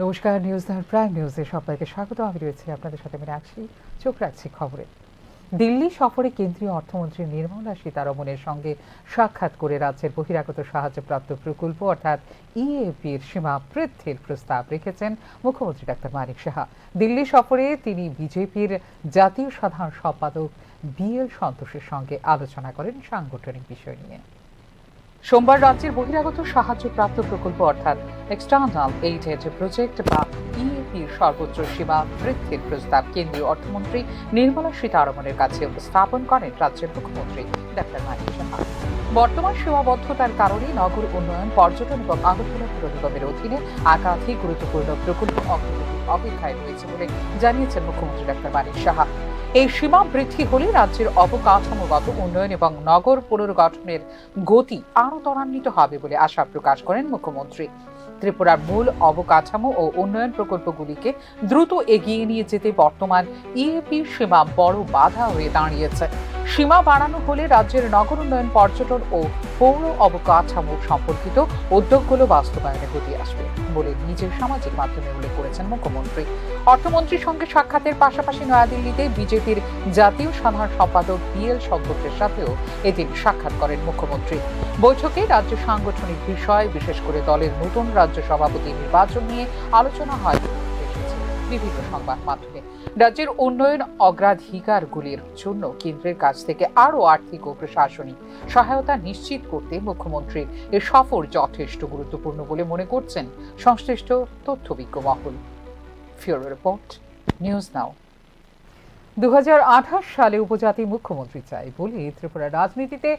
নমস্কার, news the prime নিউজে সবাইকে স্বাগত। আমি রয়েছি আপনাদের সাথে, আমি রাখছি চোখ রাখছি খবরে। দিল্লি সফরে কেন্দ্রীয় অর্থমন্ত্রী নির্মলা সীতারমণের সঙ্গে সাক্ষাৎ করে রাজ্যের বহিরাগত সাহায্যপ্রাপ্ত প্রকল্প অর্থাৎ ইএপির সীমা বৃদ্ধির প্রস্তাব রেখেছেন মুখ্যমন্ত্রী ডাক্তার মানিক সাহা। দিল্লি সফরে তিনি বিজেপির জাতীয় সাধারণ সম্পাদক BL সন্তোষের সঙ্গে আলোচনা করেন সাংগঠনিক বিষয় নিয়ে। সোমবার রাজ্যের বহিরাগত সাহায্যপ্রাপ্ত প্রকল্প অর্থাৎ এক্সটার্নাল এইডেড প্রজেক্ট বা ইএপির সর্বোচ্চ সীমা বৃদ্ধির প্রস্তাব কেন্দ্রীয় অর্থমন্ত্রী নির্মলা সীতারমণের কাছে উপস্থাপন করেন রাজ্যের মুখ্যমন্ত্রী ডাক্তার মানিক সাহা। বর্তমান সীমাবদ্ধতার কারণে নগর উন্নয়ন, পর্যটন এবং আগরতলা পুর নিগমের অধীনে একাধিক গুরুত্বপূর্ণ প্রকল্প অগ্রগতির অপেক্ষায় রয়েছে বলে জানিয়েছেন মুখ্যমন্ত্রী ডাক্তার মানিক সাহা। এই সীমা বৃদ্ধি হলে রাজ্যের অবকাঠামোগত উন্নয়ন এবং নগর পুনর্গঠনের গতি আরও ত্বরান্বিত হবে বলে আশা প্রকাশ করেন মুখ্যমন্ত্রী। ত্রিপুরার মূল অবকাঠামো ও উন্নয়ন প্রকল্পগুলিকে দ্রুত এগিয়ে নিয়ে যেতে বর্তমান ইএপির সীমা বড় বাধা হয়ে দাঁড়িয়েছে। সীমা বাড়ানো হলে রাজ্যের নগর উন্নয়ন, পর্যটন ও পৌর অবকাঠামো সম্পর্কিত উদ্যোগগুলো বাস্তবায়নে গতি আসবে বলে নিজের সামাজিক মাধ্যমে উল্লেখ করেছেন মুখ্যমন্ত্রী। অর্থমন্ত্রীর সঙ্গে সাক্ষাতের পাশাপাশি নয়াদিল্লিতে বিজেপির জাতীয় সাধারণ সম্পাদক BL সন্তোষের সাথেও এদিন সাক্ষাৎ করেন মুখ্যমন্ত্রী। বৈঠকে রাজ্য সাংগঠনিক বিষয়, বিশেষ করে দলের নতুন রাজ্য সভাপতি নির্বাচন নিয়ে আলোচনা হয় বিভিন্ন সংবাদ মাধ্যমে। রাজ্যের উন্নয়ন অগ্রাধিকারগুলির জন্য কেন্দ্রের কাছ থেকে আরও আর্থিক ও প্রশাসনিক সহায়তা নিশ্চিত করতে মুখ্যমন্ত্রীর এ সফর যথেষ্ট গুরুত্বপূর্ণ বলে মনে করছেন সংশ্লিষ্ট তথ্যবিজ্ঞ মহল। ফিউরো রিপোর্ট, নিউজ নাও। 2028 সালে উপজাতি মুখ্যমন্ত্রী চাই বলে ত্রিপুরা রাজনীতিতে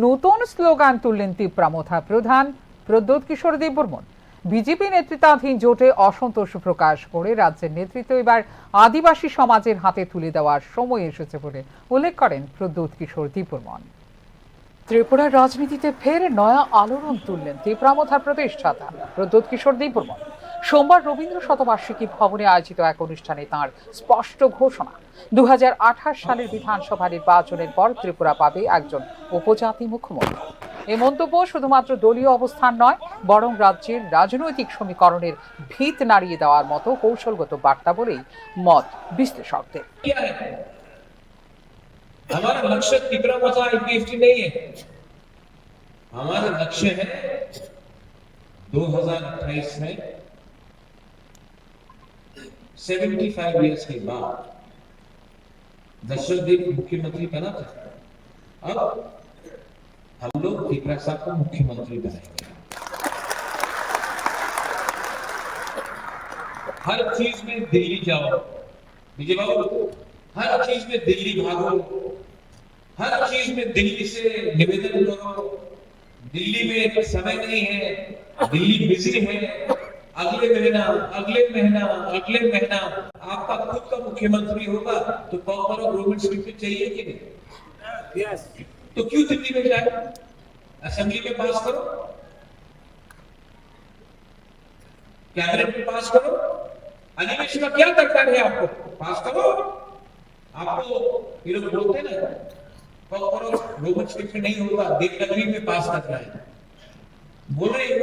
নতুন স্লোগান তুললেন তিপ্রামথা প্রধান প্রদ্যোৎ কিশোর দেববর্মন। বিজেপি নেতৃত্বাধীন জোটে অসন্তোষ প্রকাশ করে রাজ্যের নেতৃত্ব এবার আদিবাসী সমাজের হাতে তুলে দেওয়ার সময় এসেছে বলে উল্লেখ করেন প্রদ্যোৎ কিশোর দেববর্মন। ত্রিপুরার রাজনীতিতে ফের নয়া আলোড়ন তুললেন তিপ্রামথার প্রতিষ্ঠাতা প্রদ্যোৎ কিশোর দেববর্মন। সোমবার রবীন্দ্র শতবার্ষিকী ভবনে আয়োজিত এক অনুষ্ঠানে তাঁর স্পষ্ট ঘোষণা, 2028 সালের বিধানসভা নির্বাচনের পর ত্রিপুরা পাবে একজন উপজাতি মুখ্যমন্ত্রী। এই মন্তব্য শুধুমাত্র দলীয় অবস্থান নয়, বরং রাজ্যের রাজনৈতিক সমীকরণের ভিত নাড়িয়ে দেওয়ার মতো কৌশলগত বার্তা বলেই মত বিশ্লেষকদের। हमारा लक्ष्य तिप्रामथा IPFT नहीं है। हमारा लक्ष्य है 2028 में 75 इयर्स के बाद दशरथ देव मुख्यमंत्री बना था। अब हम लोग त्रिपुरा साहब को मुख्यमंत्री बनाएंगे। हर चीज में दिल्ली जाओ, विजय बाबू, हर चीज में दिल्ली भागो, हर चीज में दिल्ली से निवेदन करो, दिल्ली में समय नहीं है, दिल्ली बिजी है, अगले महीना आपका खुद का मुख्यमंत्री होगा तो प्रॉपर गवर्नमेंट स्क्रिप्ट चाहिए कि नहीं? यस। तो क्यों दिल्ली में जाए? असेंबली में पास करो, कैबिनेट में पास करो, अधिवेशन का क्या दरकार है आपको? पास करो। आपको ये लोग बोलते ना प्रॉपर गवर्नमेंट स्क्रिप्ट नहीं होगा, देवनागरी में पास करना है, बोल रहे हो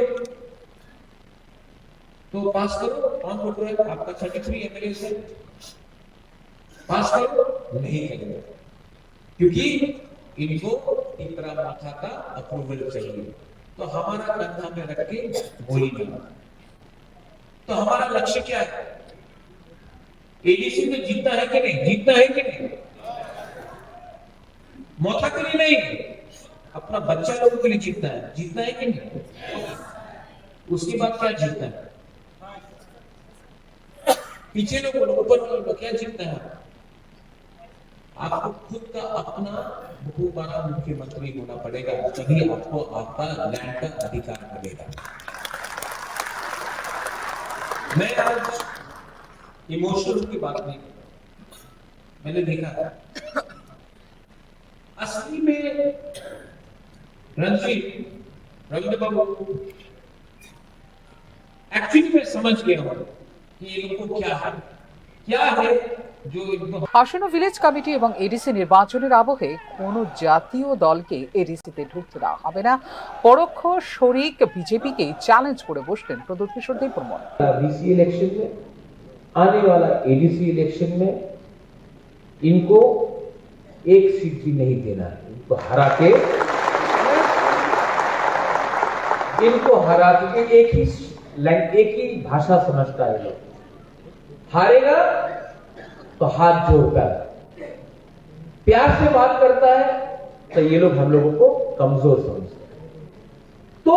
तो पास करो। कौन बोल रहा है? आपका 33 MLA से पास करो, नहीं करेंगे क्योंकि इनको तिप्रामथा का अप्रूवल चाहिए। तो हमारा कंधा में रख के बोली नहीं। तो हमारा लक्ष्य क्या है? एडीसी में जीतना है कि नहीं? जीतना है कि नहीं? मौका के लिए नहीं, अपना बच्चा लोगों के लिए जीतना है। जीतना है कि नहीं? उसके बाद क्या जीतना है? पीछे लोग ऊपर लोग क्या जीतना है? आपको खुद का अपना दोबारा मुख्यमंत्री होना पड़ेगा, तभी आपको आपका लैंड का अधिकार मिलेगा। मैं आज इमोशनल की बात नहीं, मैंने देखा असली में रंजीत रविंद्र बाबू एक्चुअली मैं समझ गया हूं कि ये लोग को क्या है जो इनको আসন্ন ভিলেজ কমিটি এবং এডিসি নির্বাচনের আবহে কোনো জাতীয় দলকে এডিসিতে ঢুকতে দেওয়া হবে না, পরোক্ষ শরিক বিজেপিকে চ্যালেঞ্জ করে বসলেন প্রদ্যোৎ কিশোর দেববর্মন। बीसी इलेक्शन में, आने वाला एडीसी इलेक्शन में इनको एक सीट भी नहीं देना है। इनको हरा के एक ही भाषा समझता है लोग। हारेगा तो हाथ जोड़ता है, प्यार से बात करता है तो ये लोग हम लोगों को कमजोर समझते हैं। तो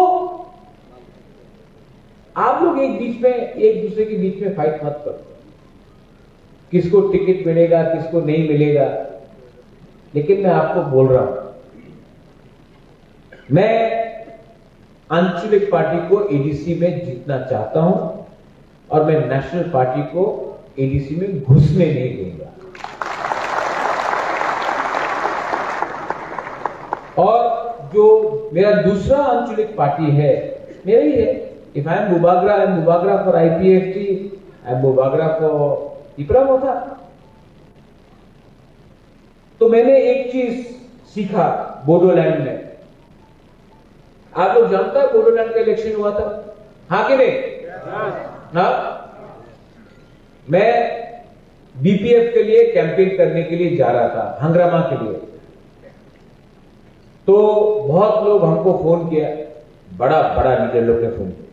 आप लोग एक दूसरे के बीच में फाइट मत करो, किसको टिकट मिलेगा किसको नहीं मिलेगा। लेकिन मैं आपको बोल रहा हूं, मैं आंचलिक पार्टी को एडीसी में जीतना चाहता हूं और मैं नेशनल पार्टी को एडीसी में घुसने नहीं दूंगा। और जो मेरा दूसरा आंचलिक पार्टी है मेरा ही है। If I am Mubagra, I am Mubagra for IPFT, I am Mubagra for तिपरामोथा। तो मैंने एक चीज सीखा बोडोलैंड में। आप लोग जानते हैं बोडोलैंड का इलेक्शन हुआ था, हाँ कि नहीं? हाँ। मैं बीपीएफ के लिए कैंपेन करने के लिए जा रहा था, हंगरामा के लिए। तो बहुत लोग हमको फोन किया, बड़ा लीडर लोग ने फोन किया,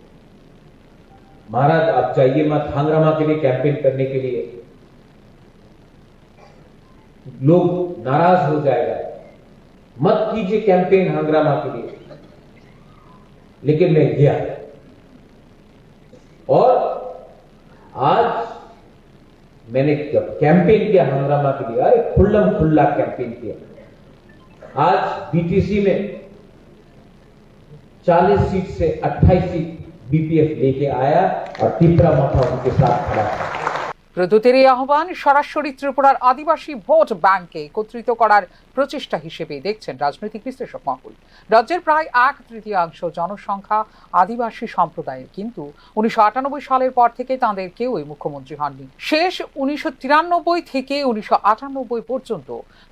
महाराज आप चाहिए मत हंगरामा के लिए कैंपेन करने के लिए, लोग नाराज हो जाएगा, मत कीजिए कैंपेन हंगरामा के लिए। लेकिन मैं गया और आज मैंने जब कैंपेन किया हंगरामा के लिए, अरे खुल्लम खुल्ला कैंपेन किया। आज बीटीसी में 40 सीट से 28 सीट बीपीएफ लेके आया और तिपरामोथा उनके साथ खड़ा था। প্রদ্যোতের এই আহ্বান সরাসরি ত্রিপুরার আদিবাসী ভোট ব্যাংকে একত্রিত করার প্রচেষ্টা হিসেবে দেখছেন রাজনৈতিক বিশ্লেষক মহল। রাজ্যের প্রায় 1/3 জনসংখ্যা আদিবাসী সম্প্রদায়ের, কিন্তু 1998 সালের পর থেকে তাঁদের কেউই মুখ্যমন্ত্রী হননি। শেষ 1993 থেকে 1998 পর্যন্ত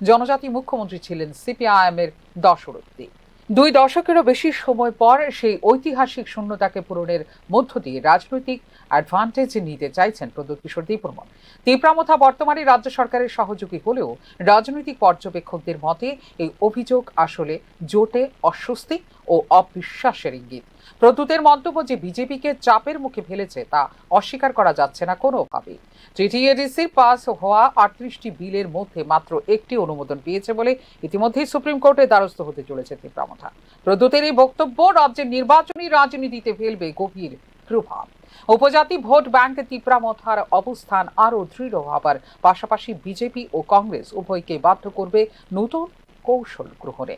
জনজাতি মুখ্যমন্ত্রী ছিলেন সিপিআইএম এর দশরথী। 2 দশকেরও বেশি সময় পর সেই ঐতিহাসিক শূন্যতাকে পূরণের মধ্য দিয়ে রাজনৈতিক অ্যাডভান্টেজ নিতে চাইছেন প্রদ্যোৎ কিশোর দেববর্মন। তিপরামোথা বর্তমানে রাজ্য সরকারের সহযোগী হলেও রাজনৈতিক পর্যবেক্ষকদের মতে এই অভিযোগ আসলে জোটে অস্বস্তি ও অবিশ্বাসের ইঙ্গিত। প্রদ্যোতের মন্তব্য যে বিজেপিকে চাপের মুখে ফেলেছে তা অস্বীকার করা যাচ্ছে না কোনোভাবেই। টিটিএডিসি পাস হওয়া 38টি বিলের মধ্যে মাত্র একটি অনুমোদন পেয়েছে বলে ইতিমধ্যেই সুপ্রিম কোর্টের দ্বারস্থ হতে চলেছে তিপরামোথা। প্রদ্যোতের এই বক্তব্য রাজ্যের নির্বাচনী রাজনীতিতে ফেলবে গভীর প্রভাব। উপজাতি ভোট ব্যাংক তিপরামোথার অবস্থান আরও দৃঢ় হবার পাশাপাশি বিজেপি ও কংগ্রেস উভয়কে বাধ্য করবে নতুন কৌশল গ্রহণে।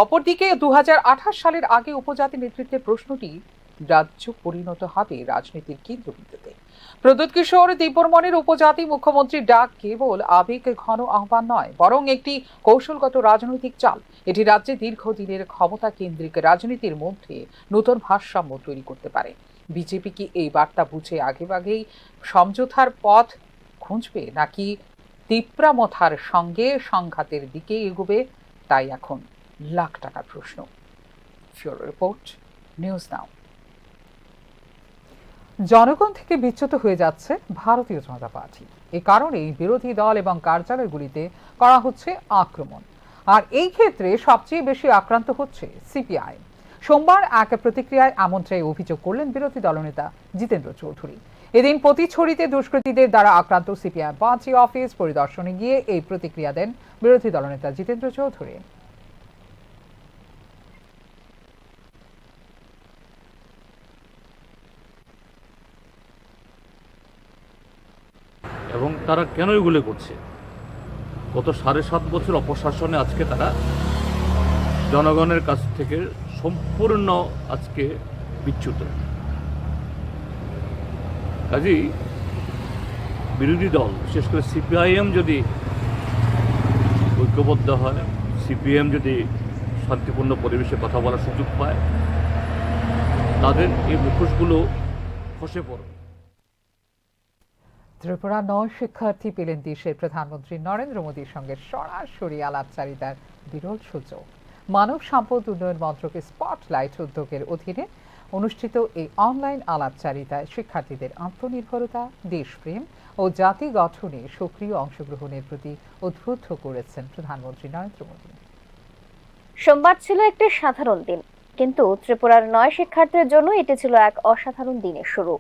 অপরদিকে 2028 সালের আগে উপজাতি নেতৃত্বের প্রশ্নটি রাজ্য পরিণত হবে রাজনীতির কেন্দ্রবিন্দুতে। প্রদ্যোৎ কিশোর দেববর্মনের উপজাতি মুখ্যমন্ত্রীর ডাক কেবল আবেগ ঘন আহ্বান নয়, বরং একটি কৌশলগত রাজনৈতিক চাল। এটি রাজ্যে দীর্ঘদিনের ক্ষমতা কেন্দ্রিক রাজনীতির মধ্যে নতুন ভারসাম্য তৈরি করতে পারে। বিজেপি কি এই বার্তা বুঝে আগেভাগেই সমঝোতার পথ খুঁজবে, নাকি তিপরামোথার সঙ্গে সংঘাতের দিকে এগোবে, তাই এখন লাখ টাকার প্রশ্ন। ফিওর রিপোর্ট, নিউজ নাও। জনগণ থেকে বিচ্যুত হয়ে যাচ্ছে ভারতীয় জনতা পার্টি। এই কারণেই বিরোধী দল এবং কার্যালয়গুলিতে করা হচ্ছে আক্রমণ, আর এই ক্ষেত্রে সবচেয়ে বেশি আক্রান্ত হচ্ছে সিপিআই। সোমবার এক প্রতিক্রিয়ায় এমনটাই অভিযোগ করলেন বিরোধী দলনেতা জিতেন্দ্র চৌধুরী। এদিন পতিছড়িতে দুষ্কৃতীদের দ্বারা আক্রান্ত সিপিআই পার্টি অফিস পরিদর্শনে গিয়ে এই প্রতিক্রিয়া দেন বিরোধী দলনেতা জিতেন্দ্র চৌধুরী। এবং তারা কেন এগুলো করছে? গত 7.5 বছর অপশাসনে আজকে তারা জনগণের কাছ থেকে সম্পূর্ণ আজকে বিচ্যুত। কাজেই বিরোধী দল, বিশেষ করে সিপিআইএম যদি ঐক্যবদ্ধ হয়, সিপিএম যদি শান্তিপূর্ণ পরিবেশে কথা বলার সুযোগ পায়, তাদের এই মুখোশগুলো খসে পড়বে। ত্রিপুরা 9 শিক্ষার্থী পেলেন দেশের প্রধানমন্ত্রী নরেন্দ্র মোদীর সঙ্গে সরাসরি আলাপচারিতার বিরল সুযোগ। মানব সম্পদ উন্নয়ন মন্ত্রকের স্পটলাইট উদ্যোগের অধীনে অনুষ্ঠিত এই অনলাইন আলাপচারিতায় শিক্ষার্থীদের আত্মনির্ভরতা, দেশপ্রেম ও জাতি গঠনে সক্রিয় অংশগ্রহণের প্রতি উদ্বুদ্ধ করেছেন প্রধানমন্ত্রী নরেন্দ্র মোদী। সোমবার ছিল একটি সাধারণ দিন, কিন্তু ত্রিপুরার 9 শিক্ষার্থীদের জন্য এটি ছিল এক অসাধারণ দিনের শুরু।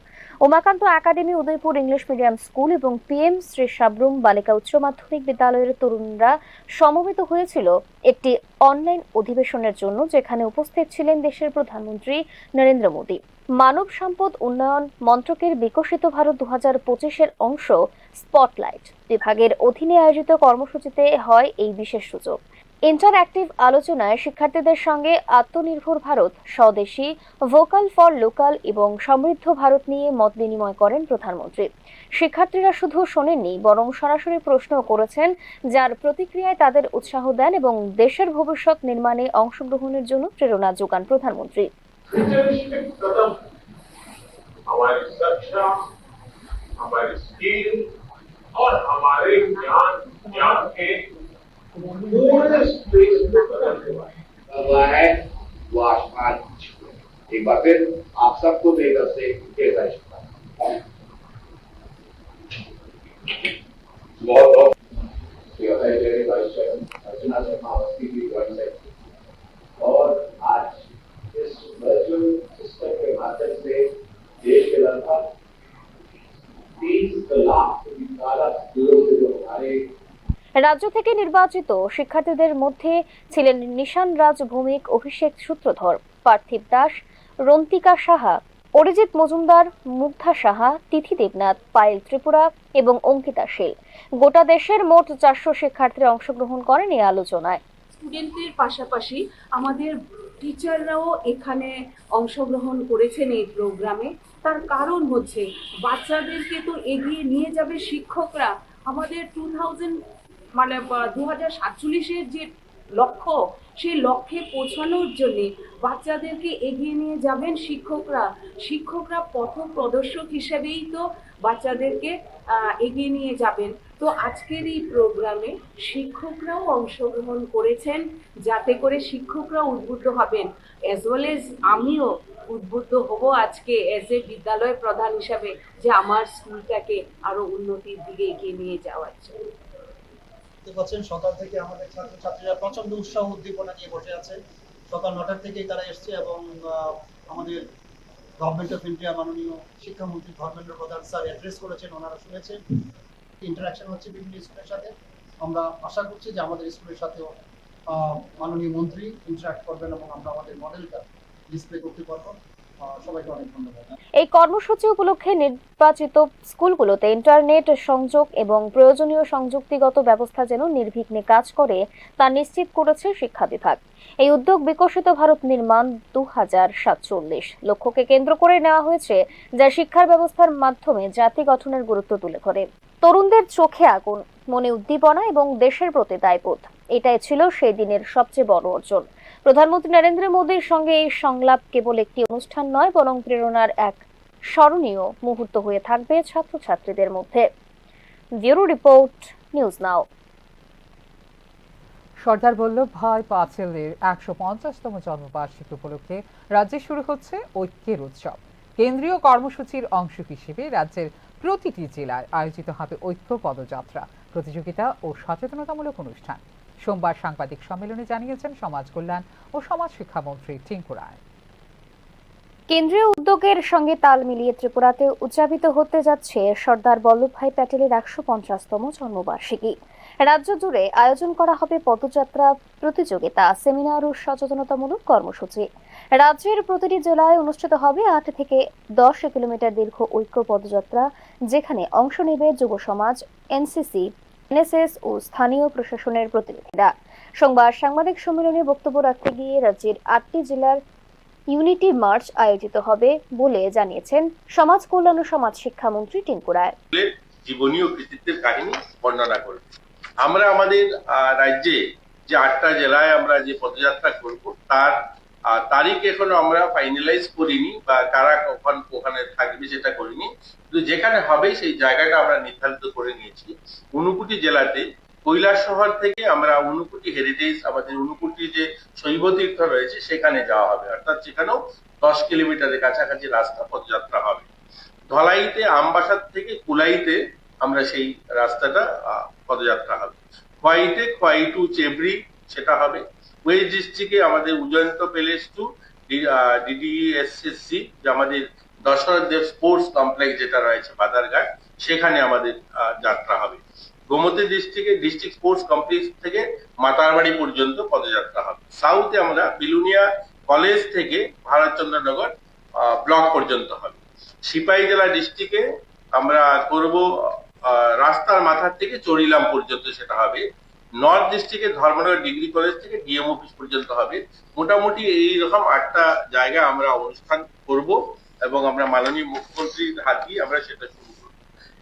Umakanta academy, Udaipur English medium school এবং PM শ্রী সাবরুম বালিকা উচ্চ মাধ্যমিক বিদ্যালয়ের তরুণরা সমবেত হয়েছিল একটি অনলাইন অধিবেশনের জন্য, যেখানে উপস্থিত ছিলেন দেশের প্রধানমন্ত্রী নরেন্দ্র মোদী। মানব সম্পদ উন্নয়ন মন্ত্রকের বিকশিত ভারত 2025-এর অংশ স্পটলাইট বিভাগের অধীনে আয়োজিত কর্মসূচিতে হয় এই বিশেষ সুযোগ। ইন্টারঅ্যাক্টিভ আলোচনায় শিক্ষার্থীদের সঙ্গে আত্মনির্ভর ভারত, স্বদেশী, ভোকাল ফর লোকাল এবং সমৃদ্ধ ভারত নিয়ে মত বিনিময় করেন প্রধানমন্ত্রী। শিক্ষার্থীরা শুধু শোনেননি, বরং সরাসরি প্রশ্নও করেছেন, যার প্রতিক্রিয়ায় তাদের উৎসাহ দেন এবং দেশের ভবিষ্যৎ নির্মাণে অংশগ্রহণের জন্য প্রেরণা যোগান প্রধানমন্ত্রী। पूरे स्पेस में बदल हुआ है वो आसमान एक बार फिर आप सबको बेहतर से कैसा बहुत बहुत अर्चना शर्मा अवस्थी की ज्वाइन है और आज इस वर्चुअल सिस्टम के माध्यम से देश के लगभग 30 लाख से भी ज्यादा लोग जो हमारे রাজ্য থেকে নির্বাচিত শিক্ষার্থীদের মধ্যে ছিলেন নিশান রাজ ভৌমিক, অভিষেক সূত্রধর, পার্থিব দাস, রন্তিকা সাহা, অরিজিৎ মজুমদার, মুগ্ধা সাহা, তিথি দেবনাথ, পায়েল ত্রিপুরা এবং অঙ্কিতা শীল। গোটা দেশের মোট 400 শিক্ষার্থীরা অংশগ্রহণ করেন এই আলোচনায়। স্টুডেন্টদের পাশাপাশি আমাদের টিচাররাও এখানে অংশগ্রহণ করেছেন এই প্রোগ্রামে। তার কারণ হচ্ছে বাচ্চাদেরকে তো এগিয়ে নিয়ে যাবে শিক্ষকরা। আমাদের 2047-এর যে লক্ষ্য, সেই লক্ষ্যে পৌঁছানোর জন্য বাচ্চাদেরকে এগিয়ে নিয়ে যাবেন শিক্ষকরা। শিক্ষকরা পথ প্রদর্শক হিসেবেই তো বাচ্চাদেরকে এগিয়ে নিয়ে যাবেন। তো আজকের এই প্রোগ্রামে শিক্ষকরাও অংশগ্রহণ করেছেন, যাতে করে শিক্ষকরা উদ্বুদ্ধ হবেন, অ্যাজ ওয়েল এজ আমিও উদ্বুদ্ধ হব আজকে এজ এ বিদ্যালয় প্রধান হিসাবে, যে আমার স্কুলটাকে আরো উন্নতির দিকে এগিয়ে নিয়ে যাওয়ার জন্য। সকাল থেকে আমাদের ছাত্রছাত্রীরা প্রচন্ড উৎসাহ উদ্দীপনা নিয়ে বসে আছে। সকাল 9টার থেকেই তারা এসছে এবং আমাদের গভর্নমেন্ট অফ ইন্ডিয়া মাননীয় শিক্ষামন্ত্রী ধর্মেন্দ্র প্রধান স্যার অ্যাড্রেস করেছেন, ওনারা শুনেছেন। ইন্টারাকশন হচ্ছে বিভিন্ন স্কুলের সাথে। আমরা আশা করছি যে আমাদের স্কুলের সাথেও মাননীয় মন্ত্রী ইন্টারাক্ট করবেন এবং আমরা আমাদের মডেলটা ডিসপ্লে করতে পারবো। সবাইকে অনেক ধন্যবাদ। এই কর্মসূচি উপলক্ষে নির্বাচিত স্কুলগুলোতে ইন্টারনেট সংযোগ এবং প্রয়োজনীয় সংযুক্তিগত ব্যবস্থা যেন নির্বিঘ্নে কাজ করে তা নিশ্চিত করেছে শিক্ষা বিভাগ। এই উদ্যোগ বিকশিত ভারত নির্মাণ 2047 লক্ষ্যকে কেন্দ্র করে নেওয়া হয়েছে, যা শিক্ষার ব্যবস্থার মাধ্যমে জাতি গঠনের গুরুত্ব তুলে ধরে। তরুণদের চোখে আগুন, মনে উদ্দীপনা এবং দেশের প্রতি দায়বোধ, এটাই ছিল সেই দিনের সবচেয়ে বড় অর্জন। প্রধানমন্ত্রী নরেন্দ্র মোদীর সঙ্গে এই সংলাপ কেবল একটি অনুষ্ঠান নয়, বরং প্রেরণার এক স্মরণীয় মুহূর্ত হয়ে থাকবে ছাত্রছাত্রীদের মধ্যে। Bureau report, news now. Sardar Vallabhbhai প্যাটেলের 150তম জন্মবার্ষিকী উপলক্ষে রাজ্যে শুরু হচ্ছে ঐক্যের উৎসব। কেন্দ্রীয় কর্মসূচির অংশ হিসেবে রাজ্যের প্রতিটি জেলায় আয়োজিত হবে ঐক্য পদযাত্রা, প্রতিযোগিতা ও সচেতনতামূলক অনুষ্ঠান। সোমবার সাংবাদিক সম্মেলনে জানিয়েছেন সমাজ কল্যাণ ও সমাজ শিক্ষামন্ত্রী টিঙ্কু রায়। কেন্দ্রীয় উদ্যোগের সঙ্গে তাল মিলিয়ে ত্রিপুরাতে উদযাপিত হতে যাচ্ছে সর্দার বল্লভভাই প্যাটেলের 150তম জন্মবার্ষিকী। রাজ্য জুড়ে আয়োজন করা হবে পদযাত্রা, প্রতিযোগিতা, সেমিনার ও সচেতনতামূলক কর্মসূচি। রাজ্যের প্রতিটি জেলায় অনুষ্ঠিত হবে 8 থেকে 10 কিলোমিটার দীর্ঘ ঐক্য পদযাত্রা, যেখানে অংশ নেবে যুব সমাজ, NCC, NSS ও স্থানীয় প্রশাসনের প্রতিনিধিরা। সোমবার সাংবাদিক সম্মেলনে বক্তব্য রাখতে গিয়ে রাজ্যের 8টি জেলার ইউনিটি মার্চ আয়োজিত হবে বলে জানিয়েছেন সমাজ কল্যাণ ও সমাজ শিক্ষামন্ত্রী টিঙ্কু রায়। জীবনীয় কৃতিত্বের কাহিনী বর্ণনা করবে। আমরা আমাদের রাজ্যে যে 8টা জেলায় আমরা যে পদযাত্রা করব, তার আর তারিখ এখনো আমরা ফাইনালাইজ করিনি বা কারা কখন ওখানে থাকবে সেটা করিনি, কিন্তু যেখানে হবে সেই জায়গাটা আমরা নির্ধারিত করে নিয়েছি। ঊনকোটি জেলাতে কৈলাসহর থেকে আমরা ঊনকোটি হেরিটেজ, আমাদের ঊনকোটি যে শৈব তীর্থ রয়েছে সেখানে যাওয়া হবে, অর্থাৎ সেখানেও 10 কিলোমিটারের কাছাকাছি রাস্তা পদযাত্রা হবে। ধলাইতে আমবাসার থেকে কুলাইতে আমরা সেই রাস্তাটা পদযাত্রা হবে। খোয়াইতে খোয়াই টু চেবরি সেটা হবে। ওয়েস্ট ডিস্ট্রিক্টে আমাদের উজয়ন্ত প্যালেস টু ডিডিএসএসসি, যে আমাদের দশরথ দেব স্পোর্টস কমপ্লেক্স যেটা রয়েছে বাদারঘাট, সেখানে আমাদের যাত্রা হবে। গোমতী ডিস্ট্রিক্টে ডিস্ট্রিক্ট স্পোর্টস কমপ্লেক্স থেকে মাতারবাড়ি পর্যন্ত পদযাত্রা হবে। সাউথে আমরা বিলুনিয়া কলেজ থেকে ভারতচন্দ্রনগর ব্লক পর্যন্ত হবে। সিপাহী জেলা ডিস্ট্রিক্টে আমরা করব রাস্তার মাথার থেকে চড়িলাম পর্যন্ত, সেটা হবে। নর্থ ডিস্ট্রিক্টে ধর্মনগর ডিগ্রি কলেজ থেকে ডিএম অফিস পর্যন্ত হবে। মোটামুটি এইরকম 8টা জায়গায় আমরা অনুষ্ঠান করব এবং আমরা মাননীয় মুখ্যমন্ত্রীর হাত দিয়ে আমরা সেটা শুরু করব।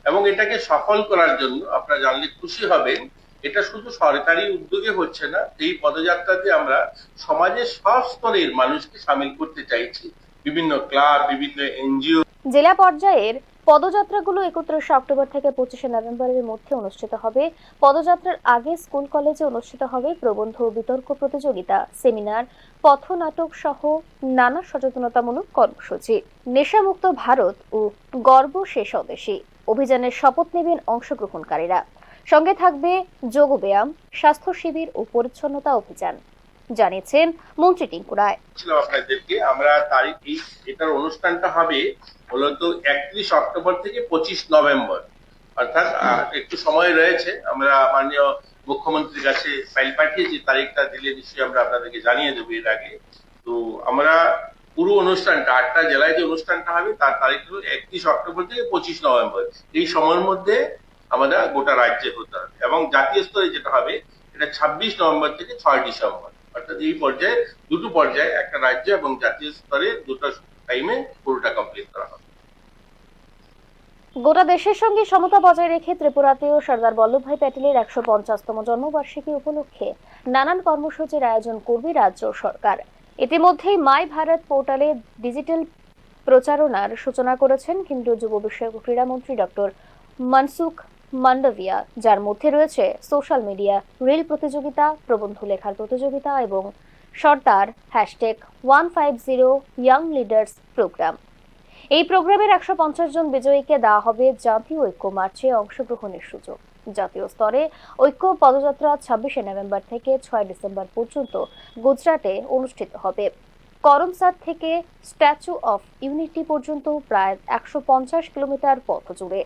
এবং এটাকে সফল করার জন্য আপনারা জানলে খুশি হবেন, এটা শুধু সরকারি উদ্যোগে হচ্ছে না, এই পদযাত্রাতে আমরা সমাজের সব স্তরের মানুষকে সামিল করতে চাইছি। বিভিন্ন ক্লাব, বিভিন্ন এনজিও। জেলা পর্যায়ের পদযাত্রাগুলো 31 অক্টোবর থেকে 25 নভেম্বরের মধ্যে অনুষ্ঠিত হবে। পদযাত্রার আগে স্কুল কলেজে অনুষ্ঠিত হবে প্রবন্ধ বিতর্ক প্রতিযোগিতা, সেমিনার, পথনাটক সহ নানা সচেতনতামূলক কর্মসূচি। নেশামুক্ত ভারত ও গর্ব সে স্বদেশী অভিযানের শপথ নেবেন অংশগ্রহণকারীরা। সঙ্গে থাকবে যোগব্যায়াম, স্বাস্থ্য শিবির ও পরিচ্ছন্নতা অভিযান, জানিয়েছেন মন্ত্রী টিঙ্কু রায়। আপনাদেরকে আমরা তারিখ, এটার অনুষ্ঠানটা হবে মূলত 31 অক্টোবর থেকে 25 নভেম্বর, অর্থাৎ একটু সময় রয়েছে। আমরা মাননীয় মুখ্যমন্ত্রীর কাছে ফাইল পাঠিয়েছি, তারিখটা দিলে নিশ্চয়ই আমরা আপনাদেরকে জানিয়ে দেবো এর আগে। তো আমরা পুরো অনুষ্ঠানটা 8টা জেলায় যে অনুষ্ঠানটা হবে তার তারিখ হলো 31 অক্টোবর থেকে 25 নভেম্বর। এই সময়ের মধ্যে আমরা গোটা রাজ্যে হতে হবে। এবং জাতীয় স্তরে যেটা হবে এটা 26 নভেম্বর থেকে 6 ডিসেম্বর, অর্থাৎ এই পর্যায়ে দুটো পর্যায়ে, একটা রাজ্য এবং জাতীয় স্তরে দুটো টাইমে পুরোটা কমপ্লিট করা হবে। গোটা দেশের সঙ্গে সমতা বজায় রেখে ত্রিপুরাতেও সর্দার বল্লভভাই প্যাটেলের 150তম জন্মবার্ষিকী উপলক্ষে নানান কর্মসূচির আয়োজন করবে রাজ্য সরকার। ইতিমধ্যেই মাই ভারত পোর্টালে ডিজিটাল প্রচারণার সূচনা করেছেন কেন্দ্রীয় যুব বিষয়ক ও ক্রীড়ামন্ত্রী ডক্টর মনসুখ মান্ডভিয়া, যার মধ্যে রয়েছে সোশ্যাল মিডিয়া, রিল প্রতিযোগিতা, প্রবন্ধ লেখার প্রতিযোগিতা এবং সর্দার #150 ইয়াং লিডার্স প্রোগ্রাম। এই প্রোগ্রামের 150 জন বিজয়ীকে দেওয়া হবে জাতীয় ঐক্য মার্চে অংশগ্রহণের সুযোগ। জাতীয় স্তরে ঐক্য পদযাত্রা 26 নভেম্বর থেকে 6 ডিসেম্বর পর্যন্ত গুজরাটে অনুষ্ঠিত হবে। করমসাদ থেকে স্ট্যাচু অফ ইউনিটি পর্যন্ত প্রায় 150 কিলোমিটার পথ জুড়ে।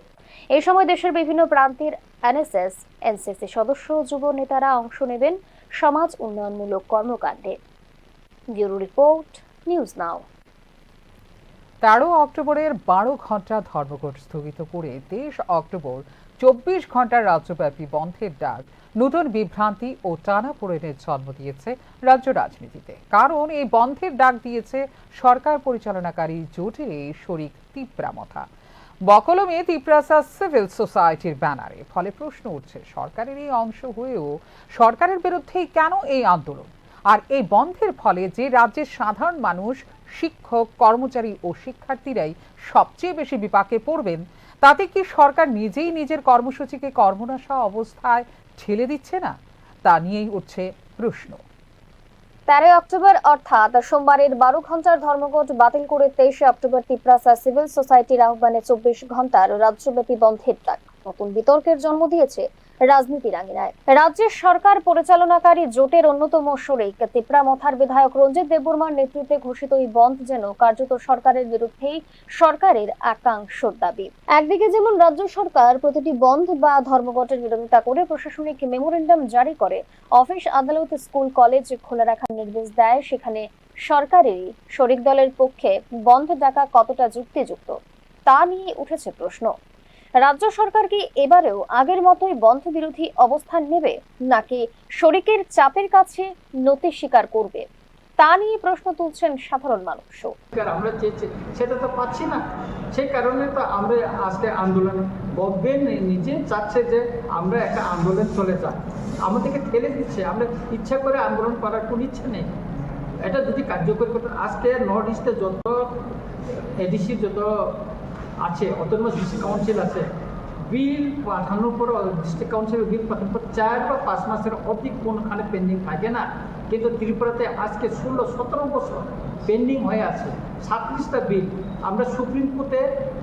এই সময় দেশের বিভিন্ন প্রান্তের এনএসএস, এনসিসি সদস্য, যুব নেতারা অংশ নেবেন সমাজ উন্নয়নমূলক কর্মকাণ্ডে। ব্যুরো রিপোর্ট, নিউজ নাও। 13 অক্টোবরের 12 ঘন্টা ধর্মঘট স্থগিত করে 23 অক্টোবর 24 ঘন্টার রাজ্যব্যাপী বন্ধের ডাক নতুন বিভ্রান্তি ও টানাপোড়েনের জন্ম দিয়েছে রাজ্য রাজনীতিতে। কারণ এই বন্ধের ডাক দিয়েছে সরকার পরিচালনাকারী জোটের শরিক তিপ্রামথা। বকলমে তিপ্রাসা সিভিল সোসাইটির ব্যানারে। ফলে প্রশ্ন উঠছে, সরকারের এই অংশ হয়েও সরকারের বিরুদ্ধেই কেন এই আন্দোলন? আর এই বন্ধের ফলে যে রাজ্যের সাধারণ মানুষ, শিক্ষক, কর্মচারী ও শিক্ষার্থীরাই সবচেয়ে বেশি বিপাকে পড়বেন, তাতে কি সরকার নিজেই নিজের কর্মসূচিকে কর্মনাশা অবস্থায় ঠেলে দিচ্ছে না? তা নিয়েই উঠছে প্রশ্ন। 13 অক্টোবর অর্থাৎ সোমবারের 12 ঘন্টার ধর্মঘট বাতিল করে 23 অক্টোবর তিপ্রাসা সিভিল সোসাইটির আহ্বানে 24 ঘন্টার রাজ্যব্যাপী বন্ধের ডাক নতুন বিতর্কের জন্ম দিয়েছে রাজনীতির আঙিনায়। রাজ্যের সরকার পরিচালনাকারী জোটের অন্যতম শরিক তিপ্রামথার বিধায়ক রঞ্জিত দেববর্মার নেতৃত্বে ঘোষিত এই বন্ধ যেন কার্যত সরকারের বিরুদ্ধেই সরকারের একাংশের দাবি। একদিকে যেমন রাজ্য সরকার প্রতিটি বন্ধ বা ধর্মঘটের বিরোধিতা করে প্রশাসনিক মেমোরেন্ডাম জারি করে, অফিস, আদালত, স্কুল, কলেজ খোলা রাখার নির্দেশ দেয়, সেখানে সরকারেরই শরিক দলের পক্ষে বন্ধ ডাকা কতটা যুক্তিযুক্ত তা নিয়ে উঠেছে প্রশ্ন। রাজ্য সরকার কি এবারেও আগের মতোই বন্ধ বিরোধী অবস্থান নেবে, নাকি শরিকের চাপের কাছে নতি স্বীকার করবে, তা নিয়ে প্রশ্ন তুলছেন সাধারণ মানুষও। আমরা সেটা তো পাচ্ছি না, সেই কারণে তো আমরা আজকে আন্দোলন নিজে চাচ্ছে যে আমরা একটা আন্দোলন চলে যাই, আমাদেরকে ঠেলে দিচ্ছে। আমরা ইচ্ছা করে আন্দোলন করার কোনো ইচ্ছা নেই, এটা যদি কার্যকরী করতে আজকে নর্থ ইস্টে যত এডিসি যত আছে অটোনমাস ডিস্ট্রিক্ট কাউন্সিল আছে, বিল পাঠানোর পর ডিস্ট্রিক্ট কাউন্সিলের বিল পাঠানোর পর 4 বা 5 মাসের অধিক কোনোখানে পেন্ডিং থাকে না। কিন্তু ত্রিপুরাতে আজকে 16-17 বছর পেন্ডিং হয়ে আছে 37টা বিল। আমরা সুপ্রিম কোর্টে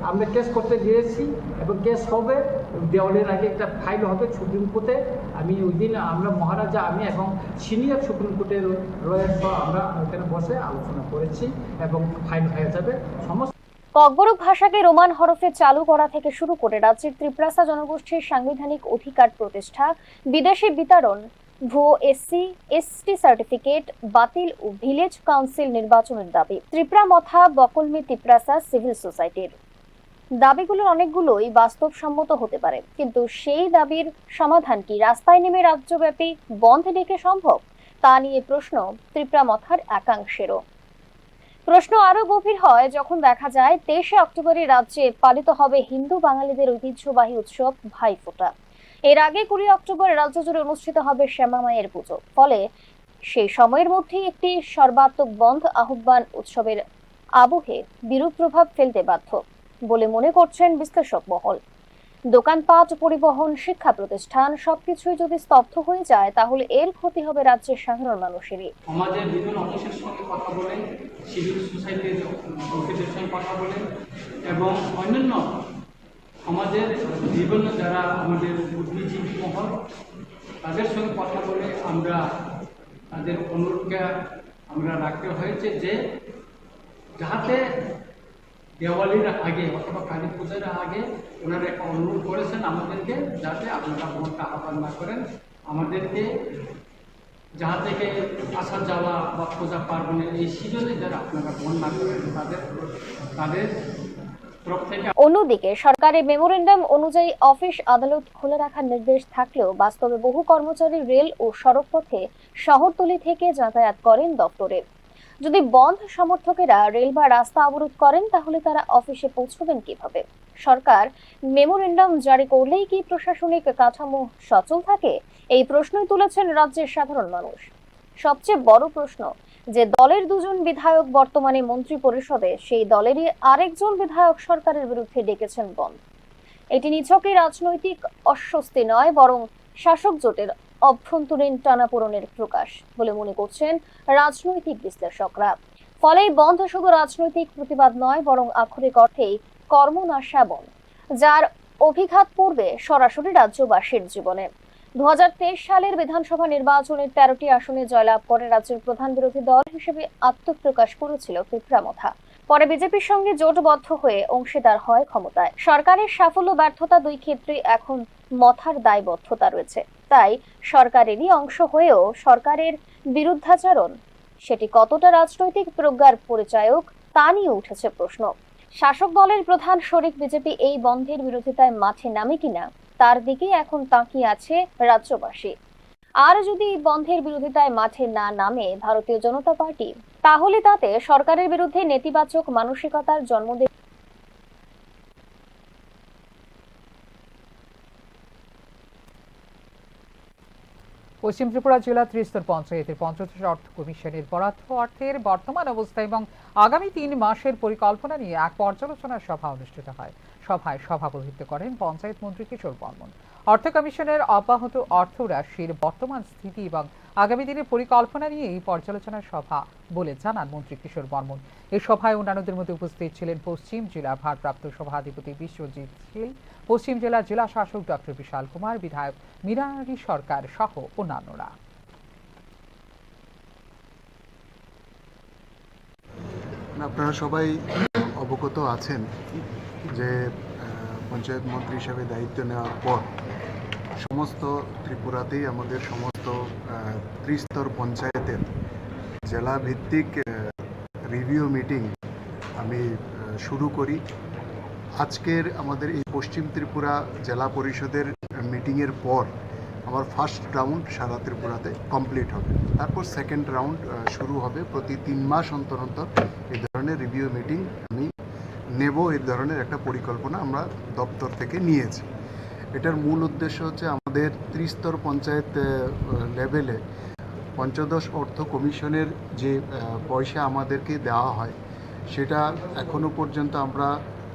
আমরা কেস করতে গিয়েছি এবং কেস হবে, দেওয়ালের আগে একটা ফাইল হবে সুপ্রিম কোর্টে। আমি ওই দিন আমরা মহারাজা, আমি এবং সিনিয়র সুপ্রিম কোর্টের লয়ার সহ আমরা ওখানে বসে আলোচনা করেছি এবং ফাইল হয়ে যাবে। সমস্ত ককবরক ভাষাকে রোমান হরফে চালু করা থেকে শুরু করে রাজ্যের ত্রিপ্রাসা জনগোষ্ঠীর সাংবিধানিক অধিকার প্রতিষ্ঠা, বিদেশি বিতরণ, ভুয়ো SC/ST সার্টিফিকেট বাতিল ও ভিলেজ কাউন্সিল নির্বাচনের দাবি ত্রিপুরা মথা বকলমি ত্রিপ্রাসা সিভিল সোসাইটির। দাবিগুলোর অনেকগুলোই বাস্তবসম্মত হতে পারে, কিন্তু সেই দাবির সমাধান কি রাস্তায় নেমে রাজ্যব্যাপী বন্ধ ডেকে সম্ভব, তা নিয়ে প্রশ্ন ত্রিপুরা মথার একাংশেরও। প্রশ্ন আরো গভীর হয় যখন দেখা যায় 23শে অক্টোবরে রাজ্যে পালিত হবে হিন্দু বাঙালিদের ঐতিহ্যবাহী উৎসব ভাইফোঁটা। এর আগে 20 অক্টোবর রাজ্য জুড়ে অনুষ্ঠিত হবে শ্যামা মায়ের পুজো। ফলে সেই সময়ের মধ্যেই একটি সর্বাত্মক বন্ধ আহ্বান উৎসবের আবহে বিরূপ প্রভাব ফেলতে বাধ্য বলে মনে করছেন বিশ্লেষক মহল। দোকানপাট, পরিবহন, শিক্ষা প্রতিষ্ঠান সবকিছুই যদি স্তব্ধ হয়ে যায় তাহলে এর ক্ষতি হবে রাজ্যের সাধারণ মানুষেরই। আমাদের বিভিন্ন অফিসের সঙ্গে কথা বলে, সিভিল সোসাইটির লোকেদের সঙ্গে কথা বলে এবং অন্যান্য আমাদের বিভিন্ন যারা আমাদের বুদ্ধিজীবী মহল তাদের সঙ্গে কথা বলে আমরা তাদের অনুরোধকে আমরা রাখতে হয়েছে যে যাতে দেওয়ালির আগে অথবা কালী পূজার আগে ওনারা একটা অনুরোধ করেছেন আমাদেরকে যাতে আপনারা ভোটটা আহ্বান না করেন, আমাদেরকে যাহা থেকে আসা যাওয়া বা পূজা পার্বণের এই সিজনে যারা আপনারা ভোট না করেন তাদের তরফ থেকে। অন্যদিকে সরকারের মেমোরেন্ডাম অনুযায়ী অফিস আদালত খুলে রাখার নির্দেশ থাকলেও বাস্তবে বহু কর্মচারী রেল ও সড়ক পথে শহরতলি থেকে যাতায়াত করেন দপ্তরে। যদি বন্ধ সমর্থকেরা রেল বা রাস্তা অবরোধ করেন তাহলে তারা অফিসে পৌঁছবেন কিভাবে? সরকার মেমোরেন্ডাম জারি করলেই কি প্রশাসনিক কাঠামো সচল থাকে? এই প্রশ্নই তুলেছেন রাজ্যের সাধারণ মানুষ। সবচেয়ে বড় প্রশ্ন, যে দলের 2 জন বিধায়ক বর্তমানে মন্ত্রী পরিষদে, সেই দলেরই আরেকজন বিধায়ক সরকারের বিরুদ্ধে ডেকেছেন বন্ধ। এটি নিছকই রাজনৈতিক অস্বস্তি নয়, বরং শাসক জোটের অভ্যন্তরীণ টানাপোড়েনের প্রকাশ বলে মনে করছেন রাজনৈতিক বিশ্লেষকরা। ফলে বন্ধ শুধু রাজনৈতিক প্রতিবাদ নয়, বরং আক্ষরিক অর্থেই কর্মনাশা বন্ধ, যার অভিঘাত পড়বে সরাসরি রাজ্যবাসীর জীবনে। 2023 সালের বিধানসভা নির্বাচনের 13টি আসনে জয়লাভ করে রাজ্যের প্রধান বিরোধী দল হিসেবে আত্মপ্রকাশ করেছিল ত্রিপুরা মথা। পরে বিজেপির সঙ্গে জোটবদ্ধ হয়ে অংশীদার হয় ক্ষমতায়। সরকারের সাফল্য ব্যর্থতা 2 ক্ষেত্রেই এখন মথার দায়বদ্ধতা রয়েছে। তাই সরকারেরই অংশ হয়েও সরকারের বিরুদ্ধাচরণ সেটি কতটা রাজনৈতিক প্রজ্ঞার পরিচায়ক তা নিয়ে উঠেছে প্রশ্ন। শাসক দলের প্রধান শরিক বিজেপি এই বন্ধের বিরোধিতায় মাঠে নামে কিনা তার দিকেই এখন তাকিয়ে আছে রাজ্যবাসী। আর যদি বন্ধের বিরোধিতায় মাঠে না নামে ভারতীয় জনতা পার্টি, তাহলে তাতে সরকারের বিরুদ্ধে নেতিবাচক মানসিকতার জন্ম দেবে। পশ্চিম ত্রিপুরা জেলা ত্রিস্তর পঞ্চায়েতের পঞ্চদশ অর্থ কমিশনের বরাদ্দ অর্থের বর্তমান অবস্থা এবং আগামী 3 মাসের পরিকল্পনা নিয়ে এক পর্যালোচনা সভা অনুষ্ঠিত হয়। সভায় সভাপতিত্ব করেন পঞ্চায়েত মন্ত্রী কিশোর বর্মন। অর্থ কমিশনের অব্যাহত অর্থ রাশির বর্তমান স্থিতি এবং আগামী দিনের পরিকল্পনা নিয়ে এই পর্যালোচনা সভা বলে জানান মন্ত্রী কিশোর বর্মন। এই সভায় অন্যান্যদের মধ্যে উপস্থিত ছিলেন পশ্চিম জেলা ভারপ্রাপ্ত সভাধিপতি বিশ্বজিৎ শীল, পশ্চিম জেলা জেলা শাসক ডক্টর বিশাল কুমার, বিধায়ক মীনারানী সরকার সহ অন্যান্যরা। আপনারা সবাই অবগত আছেন যে পঞ্চায়েত মন্ত্রী হিসেবে দায়িত্ব নেওয়ার পর সমস্ত ত্রিপুরাতেই আমাদের সমস্ত ত্রিস্তর পঞ্চায়েতের জেলা ভিত্তিক রিভিউ মিটিং আমি শুরু করি। আজকের আমাদের এই পশ্চিম ত্রিপুরা জেলা পরিষদের মিটিংয়ের পর আমার ফার্স্ট রাউন্ড সারা ত্রিপুরাতে কমপ্লিট হবে, তারপর সেকেন্ড রাউন্ড শুরু হবে। প্রতি 3 মাস অন্তর অন্তর এই ধরনের রিভিউ মিটিং আমি নেব, এই ধরনের একটা পরিকল্পনা আমরা দপ্তর থেকে নিয়েছি। এটার মূল উদ্দেশ্য হচ্ছে আমাদের ত্রিস্তর পঞ্চায়েত লেভেলে পঞ্চদশ অর্থ কমিশনের যে পয়সা আমাদেরকে দেওয়া হয় সেটা এখনও পর্যন্ত আমরা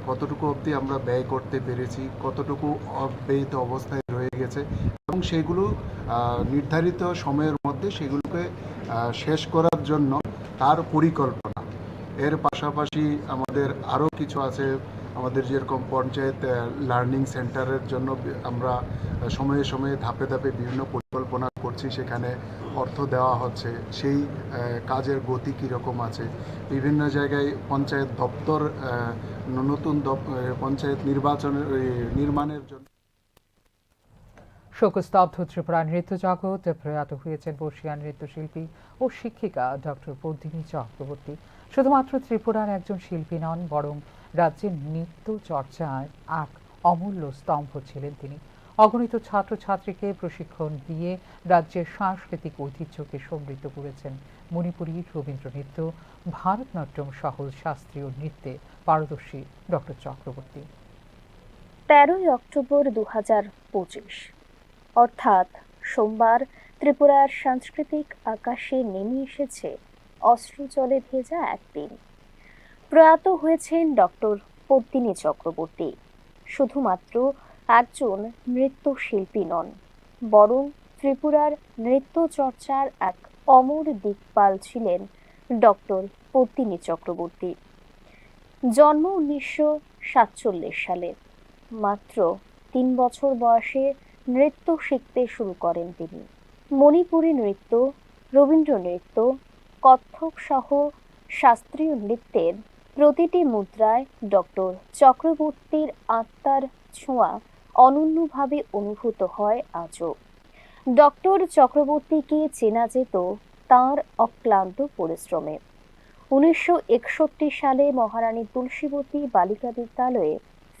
কতটুকু অবধি আমরা ব্যয় করতে পেরেছি, কতটুকু অব্যয়িত অবস্থায় রয়ে গেছে এবং সেগুলো নির্ধারিত সময়ের মধ্যে সেগুলোকে শেষ করার জন্য তার পরিকল্পনা। এর পাশাপাশি আমাদের আরও কিছু আছে, আমাদের যেরকম পঞ্চায়েত লার্নিং সেন্টারের জন্য আমরা সময়ে সময়ে ধাপে ধাপে বিভিন্ন পরিকল্পনা করছি, সেখানে অর্থ দেওয়া হচ্ছে, সেই কাজের গতি কীরকম আছে। বিভিন্ন জায়গায় পঞ্চায়েত দপ্তর নতুন পঞ্চায়েত নির্মাণের জন্য। শোকস্তব্ধ ত্রিপুরা নৃত্য জগৎ। প্রয়াত হয়েছেন বর্ষীয়ান নৃত্যশিল্পী ও শিক্ষিকা ডক্টর পদ্মিনী চক্রবর্তী। শুধুমাত্র ত্রিপুরার একজন শিল্পী নন, বরং রাজ্যের নৃত্য চর্চার এক অমূল্য স্তম্ভ ছিলেন তিনি। অগণিত ছাত্রছাত্রীকে প্রশিক্ষণ দিয়ে রাজ্যের সাংস্কৃতিক ঐতিহ্যকে সমৃদ্ধ করেছেন। মণিপুরী, রবীন্দ্র নৃত্য, ভারতনাট্যম সহ শাস্ত্রীয় নৃত্যে পারদর্শী ডক্টর চক্রবর্তী। 13 অক্টোবর 2025 অর্থাৎ সোমবার ত্রিপুরার সাংস্কৃতিক আকাশে নেমে এসেছে অশ্রুজলে ভেজা একদিন। প্রয়াত হয়েছেন ডক্টর পদ্মিনী চক্রবর্তী। শুধুমাত্র একজন নৃত্যশিল্পী নন, বরং ত্রিপুরার নৃত্য চর্চার এক অমর দিকপাল ছিলেন ডক্টর পদ্মিনী চক্রবর্তী। জন্ম 1947 সালে। মাত্র 3 বছর বয়সে নৃত্য শিখতে শুরু করেন তিনি। মণিপুরী নৃত্য, রবীন্দ্র নৃত্য, কত্থক সহ শাস্ত্রীয় নৃত্যের প্রতিটি মুদ্রায় ডক্টর চক্রবর্তীর আত্মার ছোঁয়া অনন্যভাবে অনুভূত হয় আজও। ডক্টর চক্রবর্তীকে চেনা যেত তাঁর অক্লান্ত পরিশ্রমে। 1961 সালে মহারানী তুলসীবতী বালিকা বিদ্যালয়ে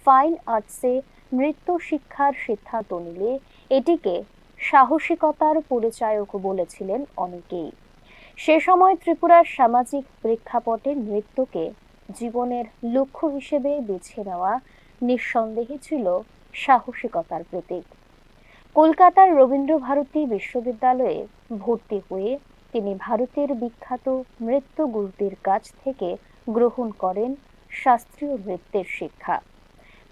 ফাইন আর্টসে নৃত্য শিক্ষার সিদ্ধান্ত নিলে এটিকে সাহসিকতার পরিচায়ক বলেছিলেন অনেকেই। সে সময় ত্রিপুরার সামাজিক প্রেক্ষাপটে নৃত্যকে জীবনের লক্ষ্য হিসেবে বেছে নেওয়া নিঃসন্দেহে ছিল সাহসিকতার প্রতীক। কলকাতার রবীন্দ্রভারতী বিশ্ববিদ্যালয়ে ভর্তি হয়ে তিনি ভারতের বিখ্যাত নৃত্য গুরুদের কাছ থেকে গ্রহণ করেন শাস্ত্রীয় নৃত্যের শিক্ষা।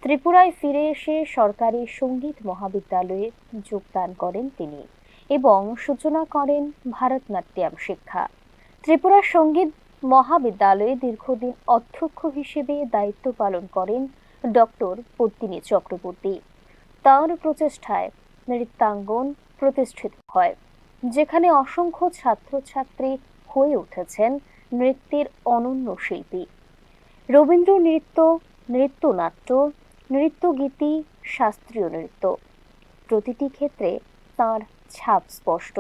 ত্রিপুরায় ফিরে এসে সরকারি সঙ্গীত মহাবিদ্যালয়ে যোগদান করেন তিনি এবং সূচনা করেন ভারতনাট্যম শিক্ষা। ত্রিপুরা সঙ্গীত মহাবিদ্যালয়ে দীর্ঘদিন অধ্যক্ষ হিসেবে দায়িত্ব পালন করেন ডক্টর পদ্মিনী চক্রবর্তী। তাঁর প্রচেষ্টায় নৃত্যাঙ্গন প্রতিষ্ঠিত হয়, যেখানে অসংখ্য ছাত্রছাত্রী হয়ে উঠেছেন নৃত্যের অনন্য শিল্পী। রবীন্দ্র নৃত্য, নৃত্যনাট্য, নৃত্যগীতি, শাস্ত্রীয় নৃত্য, প্রতিটি ক্ষেত্রে তাঁর ছাপ স্পষ্ট।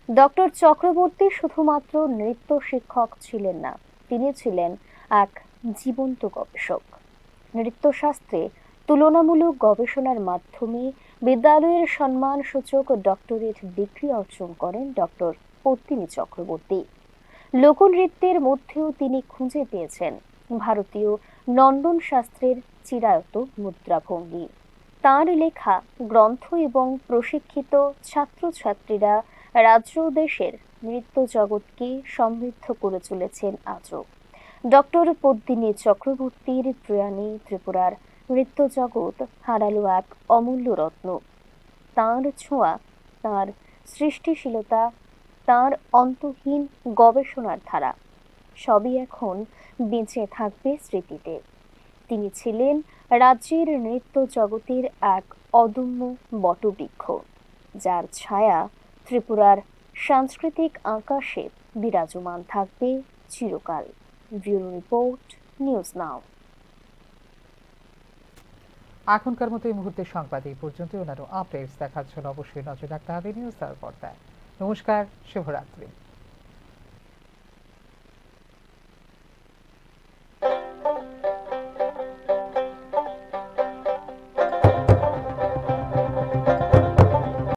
ডক্টর চক্রবর্তী শুধুমাত্র নৃত্য শিক্ষক ছিলেন না, তিনি ছিলেন এক জীবন্ত গবেষক। নৃত্যশাস্ত্রে তুলনামূলক গবেষণার মাধ্যমে বিদ্যালয়ের সম্মানসূচক ডক্টরেট ডিগ্রি অর্জন করেন ডক্টর পদ্মিনী চক্রবর্তী। লোকনৃত্যের মধ্যেও তিনি খুঁজে পেয়েছেন ভারতীয় নন্দন শাস্ত্রের চিরায়ত মুদ্রাভঙ্গি। তাঁর লেখা গ্রন্থ এবং প্রশিক্ষিত ছাত্রছাত্রীরা রাজ্য ও দেশের নৃত্য জগৎকে সমৃদ্ধ করে চলেছেন আজও। ডক্টর পদ্মিনী চক্রবর্তীর প্রয়াণে ত্রিপুরার নৃত্য জগৎ হারালো এক অমূল্য রত্ন। তাঁর ছোঁয়া, তাঁর সৃষ্টিশীলতা, তাঁর অন্তহীন গবেষণার ধারা সবই এখন বেঁচে থাকবে স্মৃতিতে। তিনি ছিলেন রাজ্যের নৃত্য জগতের এক অদম্য বটবৃক্ষ, যার ছায়া ত্রিপুরার সাংস্কৃতিক আকাশে বিরাজমান থাকবে চিরকাল। ব্যুরো রিপোর্ট, নিউজ নাও। এখনকার মতো এই মুহূর্তে সংবাদ এই পর্যন্ত। অন্যান্য আপডেটস দেখার জন্য অবশ্যই নজর রাখতে হবে নিউজ তার পর্দায়। নমস্কার, শুভরাত্রি।